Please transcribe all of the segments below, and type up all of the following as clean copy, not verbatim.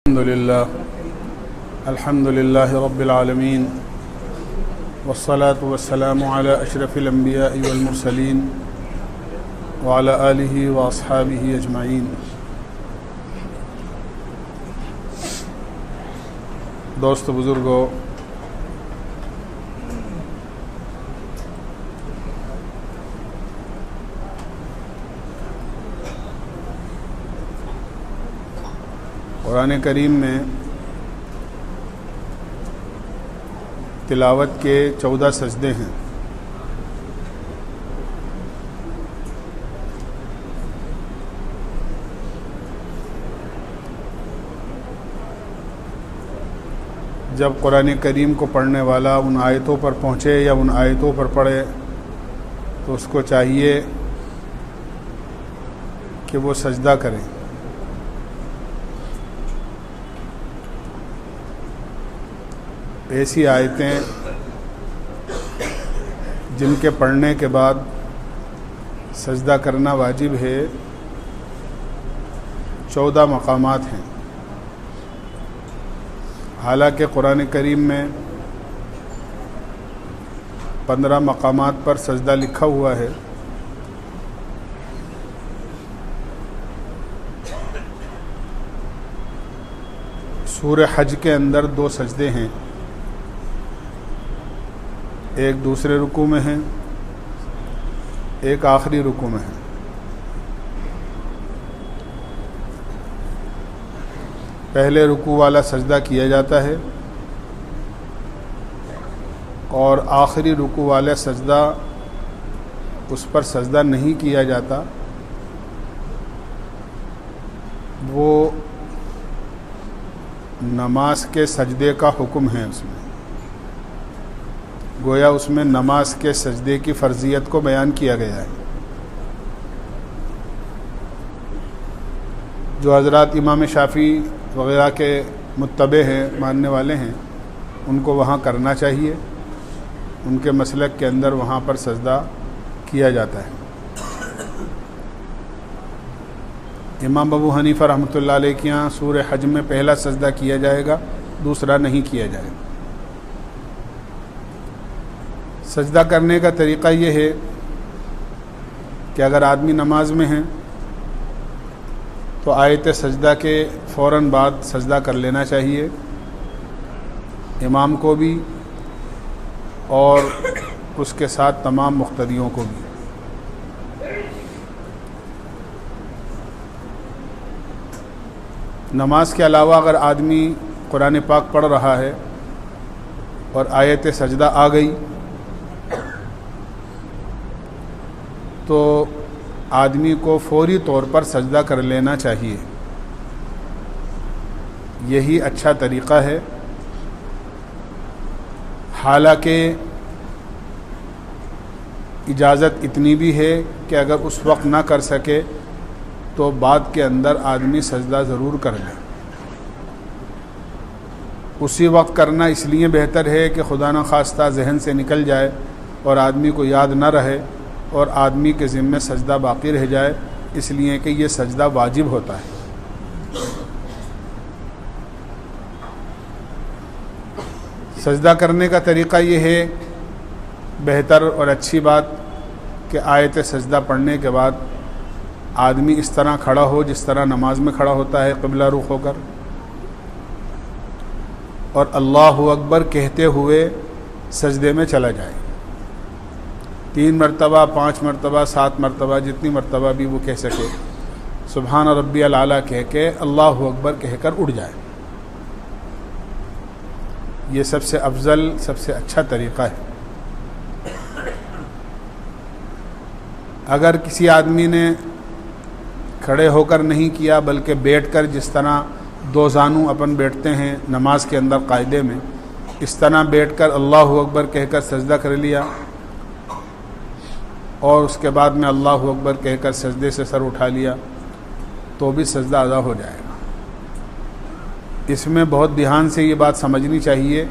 الحمد لله رب العالمين والصلاة والسلام على أشرف الأنبياء والمرسلين وعلى آله وأصحابه أجمعين. دوست بزرگو، قرآن کریم میں تلاوت کے 14 سجدے ہیں. جب قرآن کریم کو پڑھنے والا ان آیتوں پر پہنچے یا ان آیتوں پر پڑھے تو اس کو چاہیے کہ وہ سجدہ کرے. ایسی آیتیں جن کے پڑھنے کے بعد سجدہ کرنا واجب ہے 14 مقامات ہیں. حالانکہ قرآن کریم میں 15 مقامات پر سجدہ لکھا ہوا ہے. سورہ حج کے اندر 2 سجدے ہیں، ایک دوسرے رکوع میں ہے، ایک آخری رکوع میں ہے. پہلے رکوع والا سجدہ کیا جاتا ہے اور آخری رکوع والا سجدہ اس پر سجدہ نہیں کیا جاتا. وہ نماز کے سجدے کا حکم ہے. اس میں گویا اس میں نماز کے سجدے کی فرضیت کو بیان کیا گیا ہے. جو حضرات امام شافعی وغیرہ کے متبع ہیں، ماننے والے ہیں، ان کو وہاں کرنا چاہیے. ان کے مسلک کے اندر وہاں پر سجدہ کیا جاتا ہے. امام ابو حنیفہ رحمۃ اللہ علیہ کے یہاں سورہ حج میں پہلا سجدہ کیا جائے گا، دوسرا نہیں کیا جائے گا. سجدہ کرنے کا طریقہ یہ ہے کہ اگر آدمی نماز میں ہے تو آیت سجدہ کے فوراً بعد سجدہ کر لینا چاہیے، امام کو بھی اور اس کے ساتھ تمام مقتدیوں کو بھی. نماز کے علاوہ اگر آدمی قرآن پاک پڑھ رہا ہے اور آیت سجدہ آ گئی تو آدمی کو فوری طور پر سجدہ کر لینا چاہیے. یہی اچھا طریقہ ہے. حالانکہ اجازت اتنی بھی ہے کہ اگر اس وقت نہ کر سکے تو بعد کے اندر آدمی سجدہ ضرور کر لے. اسی وقت کرنا اس لیے بہتر ہے کہ خدا نخواستہ ذہن سے نکل جائے اور آدمی کو یاد نہ رہے اور آدمی کے ذمے سجدہ باقی رہ جائے، اس لیے کہ یہ سجدہ واجب ہوتا ہے. سجدہ کرنے کا طریقہ یہ ہے، بہتر اور اچھی بات کہ آیت سجدہ پڑھنے کے بعد آدمی اس طرح کھڑا ہو جس طرح نماز میں کھڑا ہوتا ہے، قبلہ رخ ہو کر، اور اللہ اکبر کہتے ہوئے سجدے میں چلا جائے. 3 مرتبہ، 5 مرتبہ، 7 مرتبہ، جتنی مرتبہ بھی وہ کہہ سکے، سبحان ربی الاعلیٰ کہہ کے اللہ اکبر کہہ کر اٹھ جائے. یہ سب سے افضل، سب سے اچھا طریقہ ہے. اگر کسی آدمی نے کھڑے ہو کر نہیں کیا بلکہ بیٹھ کر، جس طرح 2 زانو اپن بیٹھتے ہیں نماز کے اندر قاعدے میں، اس طرح بیٹھ کر اللہ اکبر کہہ کر سجدہ کر لیا اور اس کے بعد میں اللہ اکبر کہہ کر سجدے سے سر اٹھا لیا تو بھی سجدہ ادا ہو جائے گا. اس میں بہت دھیان سے یہ بات سمجھنی چاہیے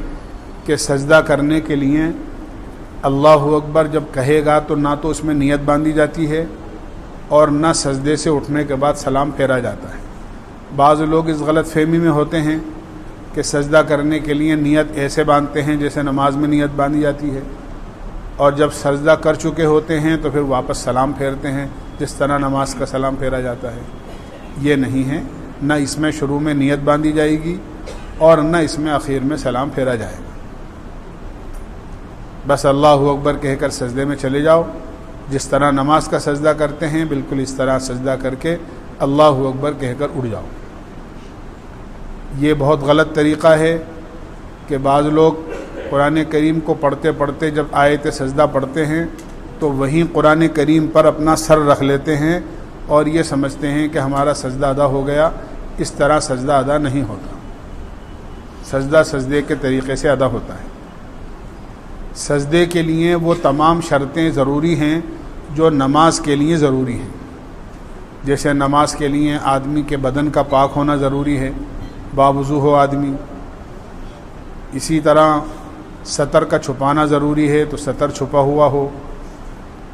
کہ سجدہ کرنے کے لیے اللہ اکبر جب کہے گا تو نہ تو اس میں نیت باندھی جاتی ہے اور نہ سجدے سے اٹھنے کے بعد سلام پھیرا جاتا ہے. بعض لوگ اس غلط فہمی میں ہوتے ہیں کہ سجدہ کرنے کے لیے نیت ایسے باندھتے ہیں جیسے نماز میں نیت باندھی جاتی ہے، اور جب سجدہ کر چکے ہوتے ہیں تو پھر واپس سلام پھیرتے ہیں جس طرح نماز کا سلام پھیرا جاتا ہے۔ یہ نہیں ہے، نہ اس میں شروع میں نیت باندھی جائے گی اور نہ اس میں آخر میں سلام پھیرا جائے گا۔ بس اللہ اکبر کہہ کر سجدے میں چلے جاؤ، جس طرح نماز کا سجدہ کرتے ہیں بالکل اس طرح سجدہ کر کے اللہ اکبر کہہ کر اٹھ جاؤ۔ یہ بہت غلط طریقہ ہے کہ بعض لوگ قرآن کریم کو پڑھتے پڑھتے جب آیت سجدہ پڑھتے ہیں تو وہیں قرآن کریم پر اپنا سر رکھ لیتے ہیں اور یہ سمجھتے ہیں کہ ہمارا سجدہ ادا ہو گیا۔ اس طرح سجدہ ادا نہیں ہوتا، سجدہ سجدے کے طریقے سے ادا ہوتا ہے۔ سجدے کے لیے وہ تمام شرطیں ضروری ہیں جو نماز کے لیے ضروری ہیں، جیسے نماز کے لیے آدمی کے بدن کا پاک ہونا ضروری ہے، باوضو ہو آدمی۔ اسی طرح سطر کا چھپانا ضروری ہے تو سطر چھپا ہوا ہو،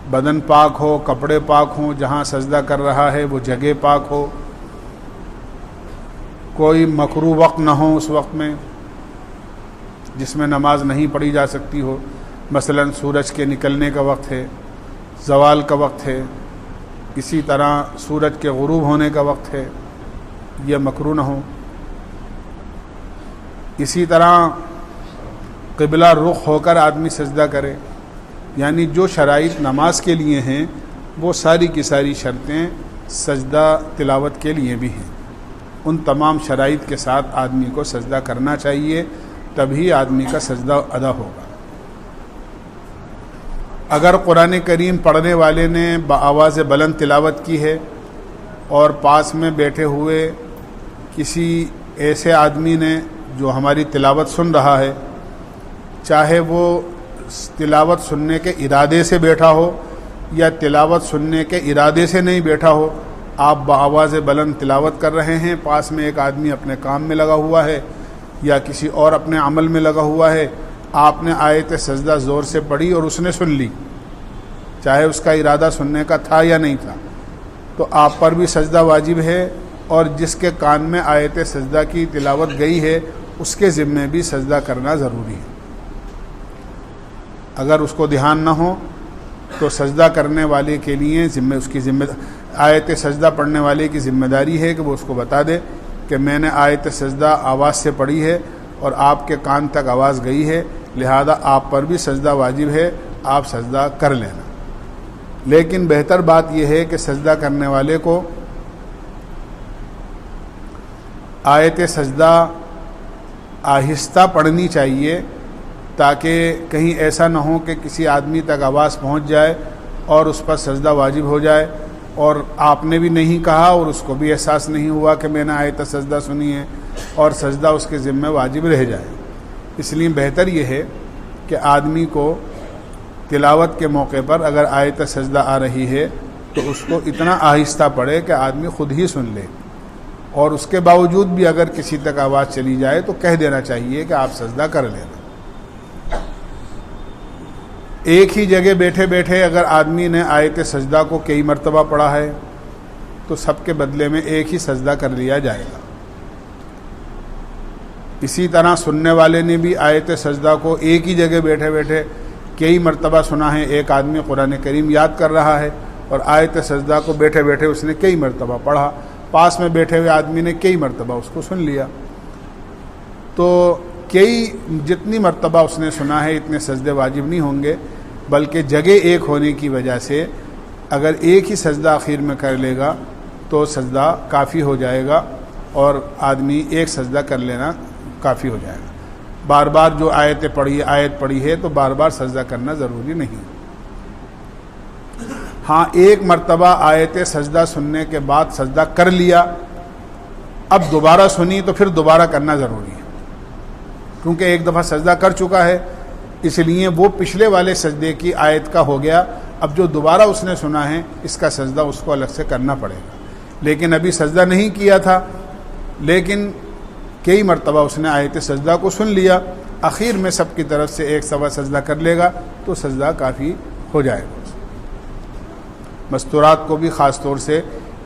بدن پاک ہو، کپڑے پاک ہوں، جہاں سجدہ کر رہا ہے وہ جگہ پاک ہو، کوئی مکروہ وقت نہ ہو اس وقت میں جس میں نماز نہیں پڑھی جا سکتی ہو، مثلا سورج کے نکلنے کا وقت ہے، زوال کا وقت ہے، اسی طرح سورج کے غروب ہونے کا وقت ہے، یہ مکروہ نہ ہو۔ اسی طرح قبلہ رخ ہو کر آدمی سجدہ کرے، یعنی جو شرائط نماز کے لیے ہیں وہ ساری کی ساری شرطیں سجدہ تلاوت کے لیے بھی ہیں۔ ان تمام شرائط کے ساتھ آدمی کو سجدہ کرنا چاہیے، تبھی آدمی کا سجدہ ادا ہوگا۔ اگر قرآن کریم پڑھنے والے نے بآواز بلند تلاوت کی ہے اور پاس میں بیٹھے ہوئے کسی ایسے آدمی نے جو ہماری تلاوت سن رہا ہے، چاہے وہ تلاوت سننے کے ارادے سے بیٹھا ہو یا تلاوت سننے کے ارادے سے نہیں بیٹھا ہو، آپ بآواز بلند تلاوت کر رہے ہیں، پاس میں ایک آدمی اپنے کام میں لگا ہوا ہے یا کسی اور اپنے عمل میں لگا ہوا ہے، آپ نے آیت سجدہ زور سے پڑھی اور اس نے سن لی، چاہے اس کا ارادہ سننے کا تھا یا نہیں تھا، تو آپ پر بھی سجدہ واجب ہے، اور جس کے کان میں آیت سجدہ کی تلاوت گئی ہے اس کے ذمے بھی سجدہ کرنا ضروری ہے۔ اگر اس کو دھیان نہ ہو تو سجدہ کرنے والے کے لیے اس کی آیت سجدہ پڑھنے والے کی ذمہ داری ہے کہ وہ اس کو بتا دے کہ میں نے آیت سجدہ آواز سے پڑھی ہے اور آپ کے کان تک آواز گئی ہے، لہذا آپ پر بھی سجدہ واجب ہے، آپ سجدہ کر لینا۔ لیکن بہتر بات یہ ہے کہ سجدہ کرنے والے کو آیت سجدہ آہستہ پڑھنی چاہیے، تاکہ کہیں ایسا نہ ہو کہ کسی آدمی تک آواز پہنچ جائے اور اس پر سجدہ واجب ہو جائے اور آپ نے بھی نہیں کہا اور اس کو بھی احساس نہیں ہوا کہ میں نے آیت سجدہ سنی ہے اور سجدہ اس کے ذمہ واجب رہ جائے۔ اس لیے بہتر یہ ہے کہ آدمی کو تلاوت کے موقع پر اگر آیت سجدہ آ رہی ہے تو اس کو اتنا آہستہ پڑھے کہ آدمی خود ہی سن لے، اور اس کے باوجود بھی اگر کسی تک آواز چلی جائے تو کہہ دینا چاہیے کہ آپ سجدہ کر لینا۔ ایک ہی جگہ بیٹھے بیٹھے اگر آدمی نے آیت سجدہ کو کئی مرتبہ پڑھا ہے تو سب کے بدلے میں ایک ہی سجدہ کر لیا جائے گا۔ اسی طرح سننے والے نے بھی آیت سجدہ کو ایک ہی جگہ بیٹھے بیٹھے کئی مرتبہ سنا ہے۔ ایک آدمی قرآن کریم یاد کر رہا ہے اور آیت سجدہ کو بیٹھے بیٹھے اس نے کئی مرتبہ پڑھا، پاس میں بیٹھے ہوئے آدمی نے کئی مرتبہ اس کو سن لیا، تو جتنی مرتبہ اس نے سنا ہے اتنے سجدے واجب نہیں ہوں گے، بلکہ جگہ ایک ہونے کی وجہ سے اگر ایک ہی سجدہ آخر میں کر لے گا تو سجدہ کافی ہو جائے گا، اور آدمی ایک سجدہ کر لینا کافی ہو جائے گا۔ بار بار جو آیت پڑھی ہے تو بار بار سجدہ کرنا ضروری نہیں۔ ہاں، ایک مرتبہ آیت سجدہ سننے کے بعد سجدہ کر لیا، اب دوبارہ سنی تو پھر دوبارہ کرنا ضروری ہے، کیونکہ ایک دفعہ سجدہ کر چکا ہے، اس لیے وہ پچھلے والے سجدے کی آیت کا ہو گیا، اب جو دوبارہ اس نے سنا ہے اس کا سجدہ اس کو الگ سے کرنا پڑے گا۔ لیکن ابھی سجدہ نہیں کیا تھا، لیکن کئی مرتبہ اس نے آیت سجدہ کو سن لیا، آخر میں سب کی طرف سے ایک سوا سجدہ کر لے گا تو سجدہ کافی ہو جائے گا۔ مستورات کو بھی خاص طور سے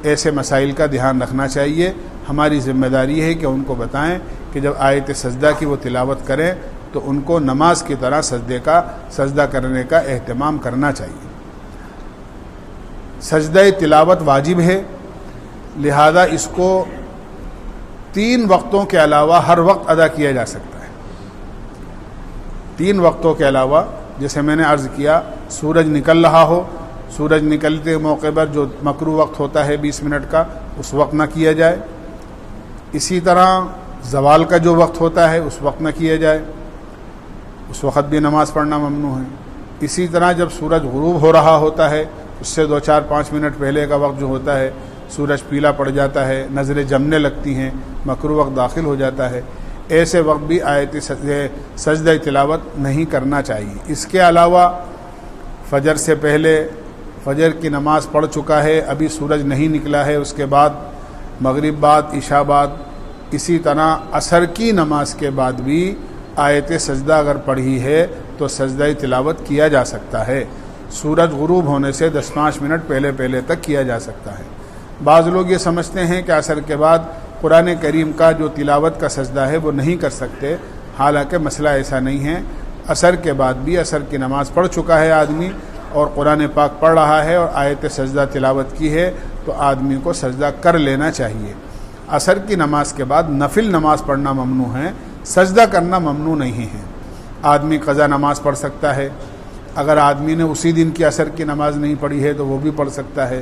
ایسے مسائل کا دھیان رکھنا چاہیے۔ ہماری ذمہ داری ہے کہ ان کو بتائیں کہ جب آیت سجدہ کی وہ تلاوت کریں تو ان کو نماز کی طرح سجدہ کرنے کا اہتمام کرنا چاہیے۔ سجدہ تلاوت واجب ہے، لہذا اس کو 3 وقتوں کے علاوہ ہر وقت ادا کیا جا سکتا ہے۔ 3 وقتوں کے علاوہ، جیسے میں نے عرض کیا، سورج نکل رہا ہو، سورج نکلتے موقع پر جو مکروہ وقت ہوتا ہے 20 منٹ کا، اس وقت نہ کیا جائے۔ اسی طرح زوال کا جو وقت ہوتا ہے اس وقت نہ کیا جائے، اس وقت بھی نماز پڑھنا ممنوع ہے۔ اسی طرح جب سورج غروب ہو رہا ہوتا ہے، اس سے 2-4-5 منٹ پہلے کا وقت جو ہوتا ہے، سورج پیلا پڑ جاتا ہے، نظریں جمنے لگتی ہیں، مکروہ وقت داخل ہو جاتا ہے، ایسے وقت بھی آیت سجدہ تلاوت نہیں کرنا چاہیے۔ اس کے علاوہ فجر سے پہلے، فجر کی نماز پڑھ چکا ہے، ابھی سورج نہیں نکلا ہے، اس کے بعد مغرب بعد، عشاء بعد، اسی طرح عصر کی نماز کے بعد بھی آیت سجدہ اگر پڑھی ہے تو سجدہ تلاوت کیا جا سکتا ہے۔ سورج غروب ہونے سے 10-5 منٹ پہلے تک کیا جا سکتا ہے۔ بعض لوگ یہ سمجھتے ہیں کہ عصر کے بعد قرآن کریم کا جو تلاوت کا سجدہ ہے وہ نہیں کر سکتے، حالانکہ مسئلہ ایسا نہیں ہے۔ عصر کے بعد بھی عصر کی نماز پڑھ چکا ہے آدمی اور قرآن پاک پڑھ رہا ہے اور آیت سجدہ تلاوت کی ہے تو آدمی کو سجدہ کر لینا چاہیے۔ عصر کی نماز کے بعد نفل نماز پڑھنا ممنوع ہے، سجدہ کرنا ممنوع نہیں ہے۔ آدمی قضا نماز پڑھ سکتا ہے، اگر آدمی نے اسی دن کی عصر کی نماز نہیں پڑھی ہے تو وہ بھی پڑھ سکتا ہے،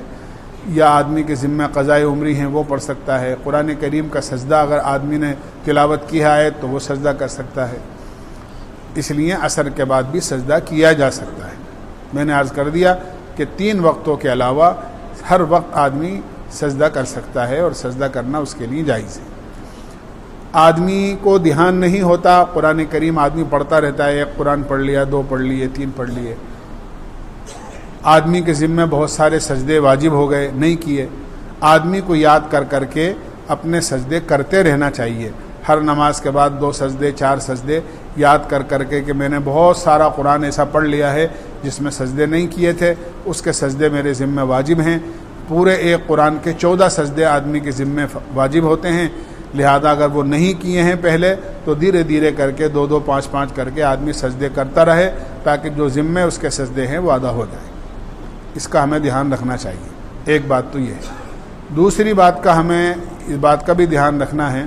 یا آدمی کے ذمہ قضائے عمری ہیں وہ پڑھ سکتا ہے۔ قرآن کریم کا سجدہ اگر آدمی نے تلاوت کی ہے تو وہ سجدہ کر سکتا ہے، اس لیے عصر کے بعد بھی سجدہ کیا جا سکتا ہے۔ میں نے عرض کر دیا کہ 3 وقتوں کے علاوہ ہر وقت آدمی سجدہ کر سکتا ہے اور سجدہ کرنا اس کے لیے جائز ہے۔ آدمی کو دھیان نہیں ہوتا، قرآن کریم آدمی پڑھتا رہتا ہے، 1 قرآن پڑھ لیا، 2 پڑھ لیے، 3 پڑھ لیے، آدمی کے ذمہ بہت سارے سجدے واجب ہو گئے، نہیں کیے۔ آدمی کو یاد کر کے اپنے سجدے کرتے رہنا چاہیے۔ ہر نماز کے بعد 2 سجدے، 4 سجدے یاد کر کے کہ میں نے بہت سارا قرآن ایسا پڑھ لیا ہے جس میں سجدے نہیں کیے تھے، اس کے سجدے میرے ذمہ واجب ہیں۔ پورے 1 قرآن کے 14 سجدے آدمی کے ذمہ واجب ہوتے ہیں، لہذا اگر وہ نہیں کیے ہیں پہلے تو دھیرے دھیرے کر کے 2-2، 5-5 کر کے آدمی سجدے کرتا رہے تاکہ جو ذمہ اس کے سجدے ہیں وہ ادا ہو جائے۔ اس کا ہمیں دھیان رکھنا چاہیے۔ ایک بات تو یہ ہے۔ دوسری بات کا ہمیں اس بات کا بھی دھیان رکھنا ہے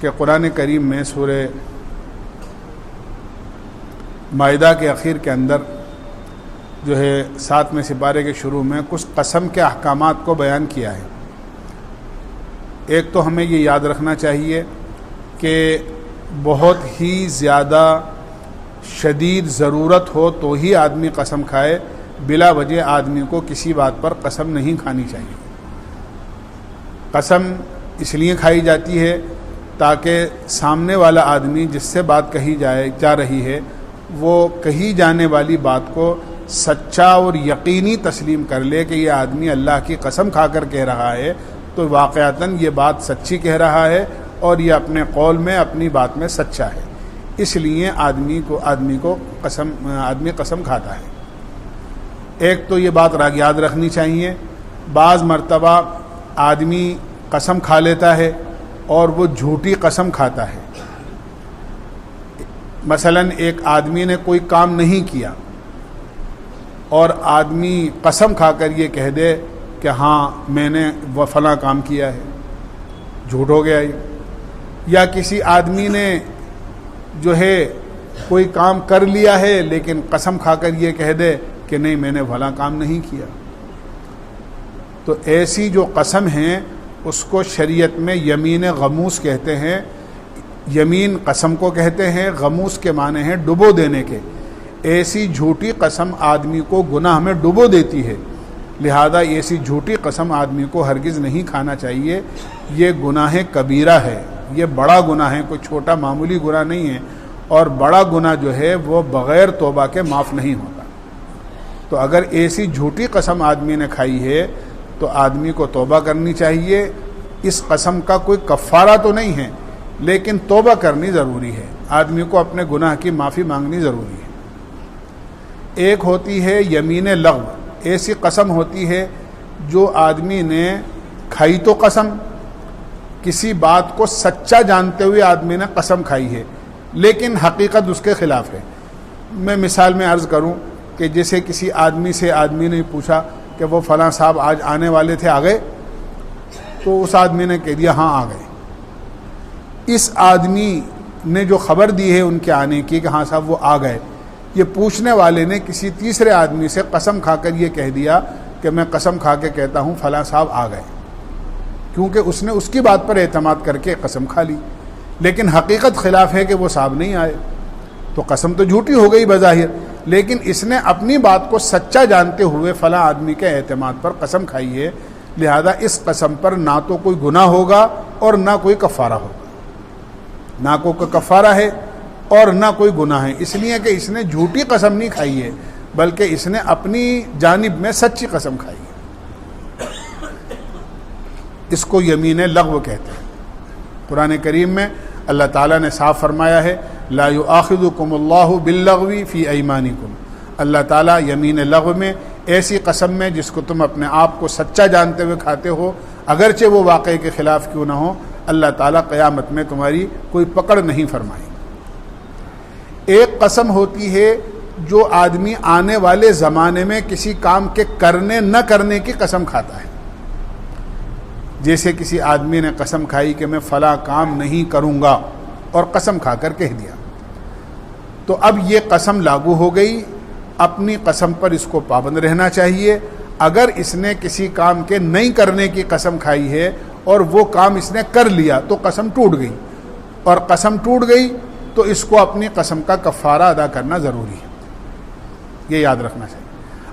کہ قرآن کریم میں سورہ مائدہ کے اخیر کے اندر جو ہے 7ویں سپارے کے شروع میں کچھ قسم کے احکامات کو بیان کیا ہے۔ ایک تو ہمیں یہ یاد رکھنا چاہیے کہ بہت ہی زیادہ شدید ضرورت ہو تو ہی آدمی قسم کھائے، بلا وجہ آدمی کو کسی بات پر قسم نہیں کھانی چاہیے۔ قسم اس لیے کھائی جاتی ہے تاکہ سامنے والا آدمی جس سے بات کہی جا رہی ہے وہ کہی جانے والی بات کو سچا اور یقینی تسلیم کر لے کہ یہ آدمی اللہ کی قسم کھا کر کہہ رہا ہے تو واقعتاً یہ بات سچی کہہ رہا ہے اور یہ اپنے قول میں، اپنی بات میں سچا ہے۔ اس لیے آدمی قسم کھاتا ہے۔ ایک تو یہ بات یاد رکھنی چاہیے، بعض مرتبہ آدمی قسم کھا لیتا ہے اور وہ جھوٹی قسم کھاتا ہے۔ مثلا ایک آدمی نے کوئی کام نہیں کیا اور آدمی قسم کھا کر یہ کہہ دے کہ ہاں میں نے وہ فلاں کام کیا ہے، جھوٹ ہو گیا یہ۔ یا کسی آدمی نے جو ہے کوئی کام کر لیا ہے لیکن قسم کھا کر یہ کہہ دے کہ نہیں میں نے فلاں کام نہیں کیا، تو ایسی جو قسم ہیں اس کو شریعت میں یمین غموس کہتے ہیں۔ یمین قسم کو کہتے ہیں، غموس کے معنی ہیں ڈبو دینے کے۔ ایسی جھوٹی قسم آدمی کو گناہ میں ڈبو دیتی ہے، لہذا ایسی جھوٹی قسم آدمی کو ہرگز نہیں کھانا چاہیے۔ یہ گناہ کبیرہ ہے، یہ بڑا گناہ ہے، کوئی چھوٹا معمولی گناہ نہیں ہے، اور بڑا گناہ جو ہے وہ بغیر توبہ کے معاف نہیں ہوتا۔ تو اگر ایسی جھوٹی قسم آدمی نے کھائی ہے تو آدمی کو توبہ کرنی چاہیے۔ اس قسم کا کوئی کفارہ تو نہیں ہے لیکن توبہ کرنی ضروری ہے، آدمی کو اپنے گناہ کی معافی مانگنی ضروری ہے۔ ایک ہوتی ہے یمین لغو، ایسی قسم ہوتی ہے جو آدمی نے کھائی تو قسم کسی بات کو سچا جانتے ہوئے آدمی نے قسم کھائی ہے لیکن حقیقت اس کے خلاف ہے. میں مثال میں عرض کروں کہ جیسے کسی آدمی سے آدمی نے پوچھا کہ وہ فلاں صاحب آج آنے والے تھے، آ گئے؟ تو اس آدمی نے کہہ دیا ہاں آ گئے. اس آدمی نے جو خبر دی ہے ان کے آنے کی کہ ہاں صاحب وہ آ گئے، یہ پوچھنے والے نے کسی تیسرے آدمی سے قسم کھا کر یہ کہہ دیا کہ میں قسم کھا کے کہتا ہوں فلاں صاحب آ گئے، کیونکہ اس نے اس کی بات پر اعتماد کر کے قسم کھا لی، لیکن حقیقت خلاف ہے کہ وہ صاحب نہیں آئے. تو قسم تو جھوٹی ہو گئی بظاہر، لیکن اس نے اپنی بات کو سچا جانتے ہوئے فلاں آدمی کے اعتماد پر قسم کھائی ہے، لہذا اس قسم پر نہ تو کوئی گناہ ہوگا اور نہ کوئی کفارہ ہوگا. نہ کوئی کفارہ ہے اور نہ کوئی گناہ ہے، اس لیے کہ اس نے جھوٹی قسم نہیں کھائی ہے بلکہ اس نے اپنی جانب میں سچی قسم کھائی ہے. اس کو یمین لغو کہتے ہیں. قرآن کریم میں اللہ تعالیٰ نے صاف فرمایا ہے لا یؤاخذکم اللہ باللغو فی ایمانکم. اللہ تعالیٰ یمین لغو میں ایسی قسم میں جس کو تم اپنے آپ کو سچا جانتے ہوئے کھاتے ہو اگرچہ وہ واقعے کے خلاف کیوں نہ ہو، اللہ تعالیٰ قیامت میں تمہاری کوئی پکڑ نہیں فرمائے. ایک قسم ہوتی ہے جو آدمی آنے والے زمانے میں کسی کام کے کرنے نہ کرنے کی قسم کھاتا ہے. جیسے کسی آدمی نے قسم کھائی کہ میں فلاں کام نہیں کروں گا اور قسم کھا کر کہہ دیا، تو اب یہ قسم لاگو ہو گئی. اپنی قسم پر اس کو پابند رہنا چاہیے. اگر اس نے کسی کام کے نہیں کرنے کی قسم کھائی ہے اور وہ کام اس نے کر لیا تو قسم ٹوٹ گئی، اور قسم ٹوٹ گئی تو اس کو اپنی قسم کا کفارہ ادا کرنا ضروری ہے. یہ یاد رکھنا چاہیے.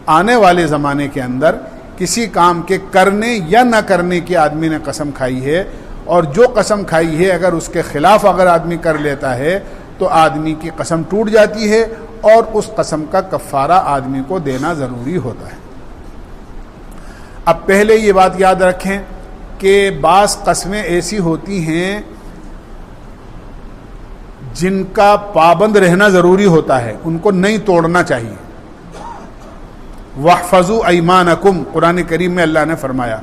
آنے والے زمانے کے اندر کسی کام کے کرنے یا نہ کرنے کی آدمی نے قسم کھائی ہے، اور جو قسم کھائی ہے اگر اس کے خلاف اگر آدمی کر لیتا ہے تو آدمی کی قسم ٹوٹ جاتی ہے اور اس قسم کا کفارہ آدمی کو دینا ضروری ہوتا ہے. اب پہلے یہ بات یاد رکھیں کہ بعض قسمیں ایسی ہوتی ہیں جن کا پابند رہنا ضروری ہوتا ہے، ان کو نہیں توڑنا چاہیے. وَاحْفَظُوا أَيْمَانَكُمْ، قرآن کریم میں اللہ نے فرمایا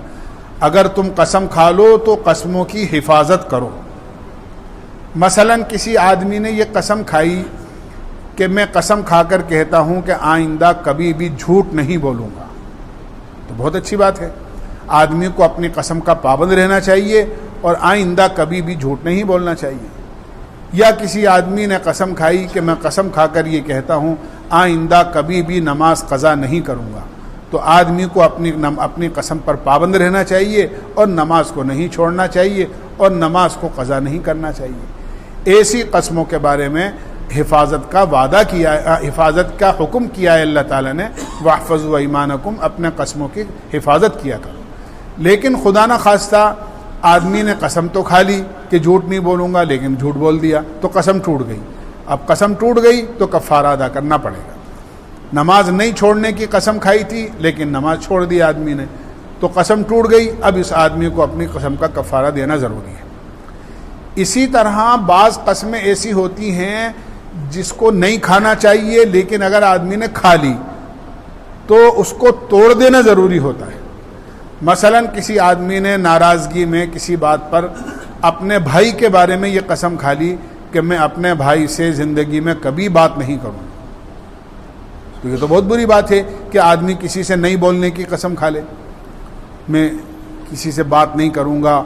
اگر تم قسم کھا لو تو قسموں کی حفاظت کرو. مثلا کسی آدمی نے یہ قسم کھائی کہ میں قسم کھا کر کہتا ہوں کہ آئندہ کبھی بھی جھوٹ نہیں بولوں گا، تو بہت اچھی بات ہے. آدمی کو اپنی قسم کا پابند رہنا چاہیے اور آئندہ کبھی بھی جھوٹ نہیں بولنا چاہیے. یا کسی آدمی نے قسم کھائی کہ میں قسم کھا کر یہ کہتا ہوں آئندہ کبھی بھی نماز قضا نہیں کروں گا، تو آدمی کو اپنی قسم پر پابند رہنا چاہیے اور نماز کو نہیں چھوڑنا چاہیے اور نماز کو قضا نہیں کرنا چاہیے. ایسی قسموں کے بارے میں حفاظت کا وعدہ کیا، حفاظت کا حکم کیا ہے اللہ تعالیٰ نے. واحفظوا ایمانکم، اپنے قسموں کی حفاظت کیا کرو. لیکن خدا نہ خواستہ آدمی نے قسم تو کھا لی کہ جھوٹ نہیں بولوں گا لیکن جھوٹ بول دیا تو قسم ٹوٹ گئی. اب قسم ٹوٹ گئی تو کفارہ ادا کرنا پڑے گا. نماز نہیں چھوڑنے کی قسم کھائی تھی لیکن نماز چھوڑ دی آدمی نے تو قسم ٹوٹ گئی. اب اس آدمی کو اپنی قسم کا کفارہ دینا ضروری ہے. اسی طرح بعض قسمیں ایسی ہوتی ہیں جس کو نہیں کھانا چاہیے لیکن اگر آدمی نے کھا لی تو اس کو توڑ دینا ضروری ہوتا ہے. مثلا کسی آدمی نے ناراضگی میں کسی بات پر اپنے بھائی کے بارے میں یہ قسم کھا لی کہ میں اپنے بھائی سے زندگی میں کبھی بات نہیں کروں، تو یہ تو بہت بری بات ہے کہ آدمی کسی سے نہیں بولنے کی قسم کھا لے. میں کسی سے بات نہیں کروں گا،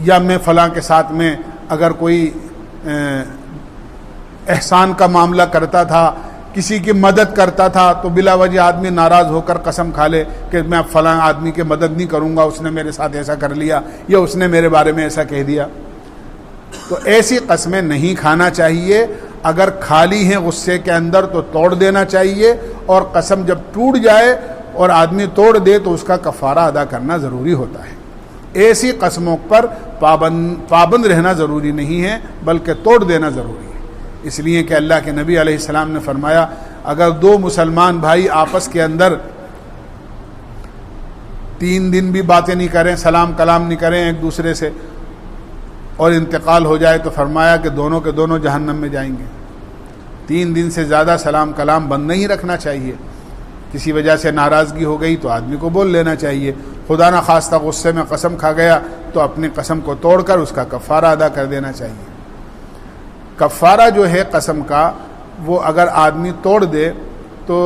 یا میں فلاں کے ساتھ میں اگر کوئی احسان کا معاملہ کرتا تھا، کسی کی مدد کرتا تھا تو بلا وجہ آدمی ناراض ہو کر قسم کھا لے کہ میں فلاں آدمی کی مدد نہیں کروں گا، اس نے میرے ساتھ ایسا کر لیا یا اس نے میرے بارے میں ایسا کہہ دیا. تو ایسی قسمیں نہیں کھانا چاہیے. اگر کھا لی ہیں غصے کے اندر تو توڑ دینا چاہیے، اور قسم جب ٹوٹ جائے اور آدمی توڑ دے تو اس کا کفارہ ادا کرنا ضروری ہوتا ہے. ایسی قسموں پر پابند رہنا ضروری نہیں ہے بلکہ توڑ دینا ضروری ہے. اس لیے کہ اللہ کے نبی علیہ السلام نے فرمایا اگر دو مسلمان بھائی آپس کے اندر 3 دن بھی باتیں نہیں کریں، سلام کلام نہیں کریں ایک دوسرے سے، اور انتقال ہو جائے تو فرمایا کہ دونوں کے دونوں جہنم میں جائیں گے. 3 دن سے زیادہ سلام کلام بند نہیں رکھنا چاہیے. کسی وجہ سے ناراضگی ہو گئی تو آدمی کو بول لینا چاہیے، خدا نہ خواستہ غصے میں قسم کھا گیا تو اپنی قسم کو توڑ کر اس کا کفارہ ادا کر دینا چاہیے۔ کفارہ جو ہے قسم کا، وہ اگر آدمی توڑ دے تو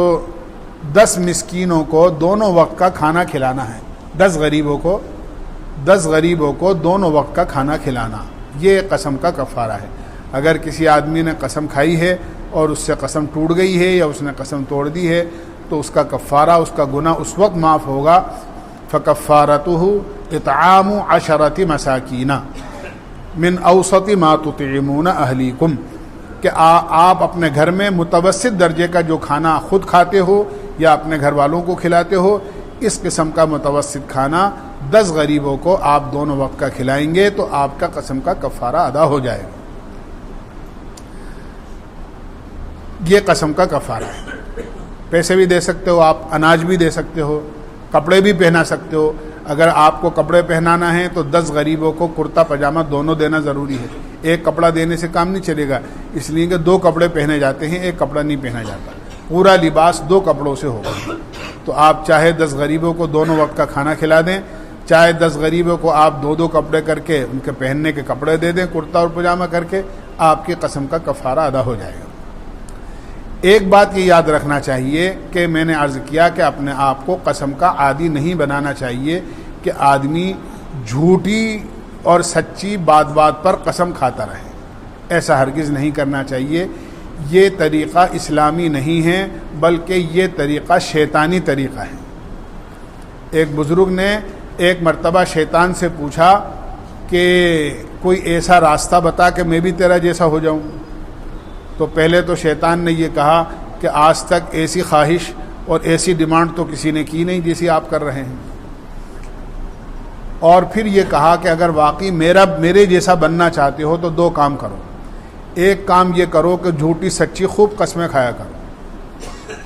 10 مسکینوں کو دونوں وقت کا کھانا کھلانا ہے، 10 غریبوں کو دونوں وقت کا کھانا کھلانا، یہ قسم کا کفارہ ہے۔ اگر کسی آدمی نے قسم کھائی ہے اور اس سے قسم ٹوٹ گئی ہے یا اس نے قسم توڑ دی ہے تو اس کا کفارہ، اس کا گناہ اس وقت معاف ہوگا۔ فَكَفَّارَتُهُ إِطْعَامُ 10 مَسَاكِينَ مِنْ أَوْسَطِ مَا تُطْعِمُونَ أَهْلِيكُمْ، کہ آپ اپنے گھر میں متوسط درجے کا جو کھانا خود کھاتے ہو یا اپنے گھر والوں کو کھلاتے ہو، اس قسم کا متوسط کھانا 10 غریبوں کو آپ دونوں وقت کا کھلائیں گے تو آپ کا قسم کا کفارہ ادا ہو جائے گا۔ یہ قسم کا کفارہ ہے۔ پیسے بھی دے سکتے ہو آپ، اناج بھی دے سکتے ہو، کپڑے بھی پہنا سکتے ہو۔ اگر آپ کو کپڑے پہنانا ہے تو 10 غریبوں کو کرتا پاجامہ دونوں دینا ضروری ہے۔ ایک کپڑا دینے سے کام نہیں چلے گا، اس لیے کہ 2 کپڑے پہنے جاتے ہیں، ایک کپڑا نہیں پہنا جاتا، پورا لباس 2 کپڑوں سے ہوگا۔ تو آپ چاہے 10 غریبوں کو دونوں وقت کا کھانا کھلا دیں، چاہے 10 غریبوں کو آپ 2 کپڑے کر کے ان کے پہننے کے کپڑے دے دیں، کرتا اور پاجامہ کر کے، آپ کی قسم کا کفارہ ادا ہو جائے گا۔ ایک بات یہ یاد رکھنا چاہیے کہ میں نے عرض کیا کہ اپنے آپ کو قسم کا عادی نہیں بنانا چاہیے کہ آدمی جھوٹی اور سچی بات پر قسم کھاتا رہے، ایسا ہرگز نہیں کرنا چاہیے۔ یہ طریقہ اسلامی نہیں ہے بلکہ یہ طریقہ شیطانی طریقہ ہے۔ ایک بزرگ نے ایک مرتبہ شیطان سے پوچھا کہ کوئی ایسا راستہ بتا کہ میں بھی تیرا جیسا ہو جاؤں۔ تو پہلے تو شیطان نے یہ کہا کہ آج تک ایسی خواہش اور ایسی ڈیمانڈ تو کسی نے کی نہیں جیسی آپ کر رہے ہیں، اور پھر یہ کہا کہ اگر واقعی میرے جیسا بننا چاہتے ہو تو 2 کام کرو۔ ایک کام یہ کرو کہ جھوٹی سچی خوب قسمیں کھایا کرو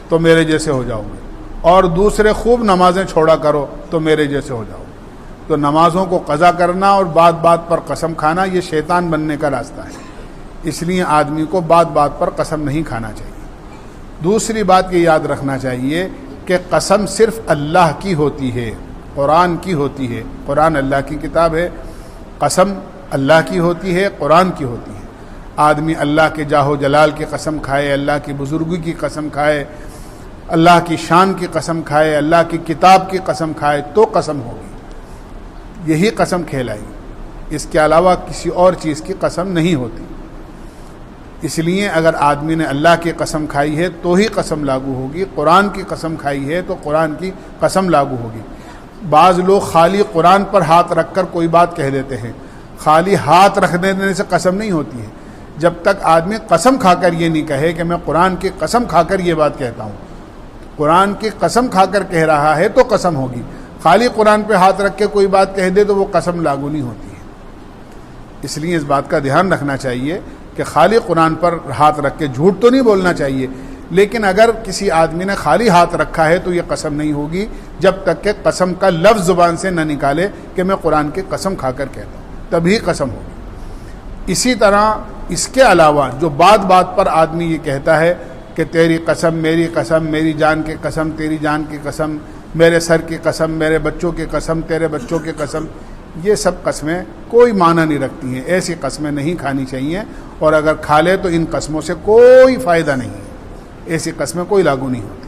تو میرے جیسے ہو جاؤ گے، اور دوسرے خوب نمازیں چھوڑا کرو تو میرے جیسے ہو جاؤ گے۔ تو نمازوں کو قضا کرنا اور بات پر قسم کھانا یہ شیطان بننے کا راستہ ہے، اس لیے آدمی کو بات پر قسم نہیں کھانا چاہیے۔ دوسری بات یہ یاد رکھنا چاہیے کہ قسم صرف اللہ کی ہوتی ہے، قرآن کی ہوتی ہے۔ قرآن اللہ کی کتاب ہے، قسم اللہ کی ہوتی ہے، قرآن کی ہوتی ہے۔ آدمی اللہ کے جاہ و جلال کی قسم کھائے، اللہ کی بزرگی کی قسم کھائے، اللہ کی شان کی قسم کھائے، اللہ کی کتاب کی قسم کھائے تو قسم ہوگی، یہی قسم کھیلائی، اس کے علاوہ کسی اور چیز کی قسم نہیں ہوتی۔ اس لیے اگر آدمی نے اللہ کی قسم کھائی ہے تو ہی قسم لاگو ہوگی، قرآن کی قسم کھائی ہے تو قرآن کی قسم لاگو ہوگی۔ بعض لوگ خالی قرآن پر ہاتھ رکھ کر کوئی بات کہہ دیتے ہیں، خالی ہاتھ رکھ دینے سے قسم نہیں ہوتی ہے۔ جب تک آدمی قسم کھا کر یہ نہیں کہے کہ میں قرآن کی قسم کھا کر یہ بات کہتا ہوں، قرآن کی قسم کھا کر کہہ رہا ہے تو قسم ہوگی۔ خالی قرآن پہ ہاتھ رکھ کے کوئی بات کہہ دے تو وہ قسم لاگو نہیں ہوتی ہے۔ اس لیے اس بات کا دھیان رکھنا چاہیے کہ خالی قرآن پر ہاتھ رکھ کے جھوٹ تو نہیں بولنا چاہیے، لیکن اگر کسی آدمی نے خالی ہاتھ رکھا ہے تو یہ قسم نہیں ہوگی جب تک کہ قسم کا لفظ زبان سے نہ نکالے کہ میں قرآن کی قسم کھا کر کہتا ہوں، تبھی قسم ہوگی۔ اسی طرح اس کے علاوہ جو بات پر آدمی یہ کہتا ہے کہ تیری قسم، میری جان کی قسم، تیری جان کی قسم، میرے سر کی قسم، میرے بچوں کی قسم، تیرے بچوں کی قسم، یہ سب قسمیں کوئی معنی نہیں رکھتی ہیں، ایسی قسمیں نہیں کھانی چاہیے، اور اگر کھا لے تو ان قسموں سے کوئی فائدہ نہیں ہے، ایسی قسمیں کوئی لاگو نہیں ہوتی۔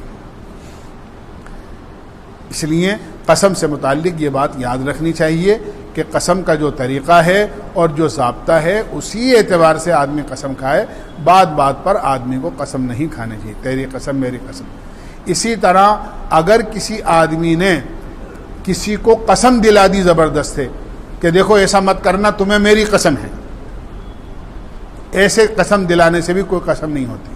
اس لیے قسم سے متعلق یہ بات یاد رکھنی چاہیے کہ قسم کا جو طریقہ ہے اور جو ضابطہ ہے اسی اعتبار سے آدمی قسم کھائے، بات پر آدمی کو قسم نہیں کھانی چاہیے، تیری قسم میری قسم۔ اسی طرح اگر کسی آدمی نے کسی کو قسم دلا دی زبردست ہے کہ دیکھو ایسا مت کرنا، تمہیں میری قسم ہے، ایسے قسم دلانے سے بھی کوئی قسم نہیں ہوتی۔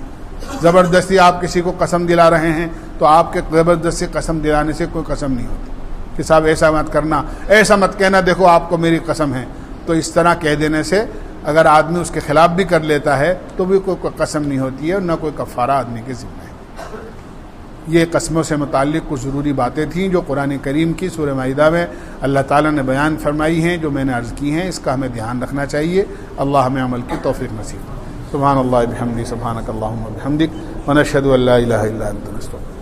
زبردستی آپ کسی کو قسم دلا رہے ہیں تو آپ کے زبردستی قسم دلانے سے کوئی قسم نہیں ہوتی کہ صاحب ایسا مت کرنا، ایسا مت کہنا، دیکھو آپ کو میری قسم ہے۔ تو اس طرح کہہ دینے سے اگر آدمی اس کے خلاف بھی کر لیتا ہے تو بھی کوئی قسم نہیں ہوتی ہے اور نہ کوئی کفارہ آدمی کے ذمہ ہے۔ یہ قسموں سے متعلق کچھ ضروری باتیں تھیں جو قرآن کریم کی سورہ مائدہ میں اللہ تعالیٰ نے بیان فرمائی ہیں، جو میں نے عرض کی ہیں، اس کا ہمیں دھیان رکھنا چاہیے۔ اللہ ہمیں عمل کی توفیق نصیب۔ سبحان اللہ بحمدہ، سبحانک اللہم وبحمدک، ونشہد ان لا الہ الا انت نستغفرک۔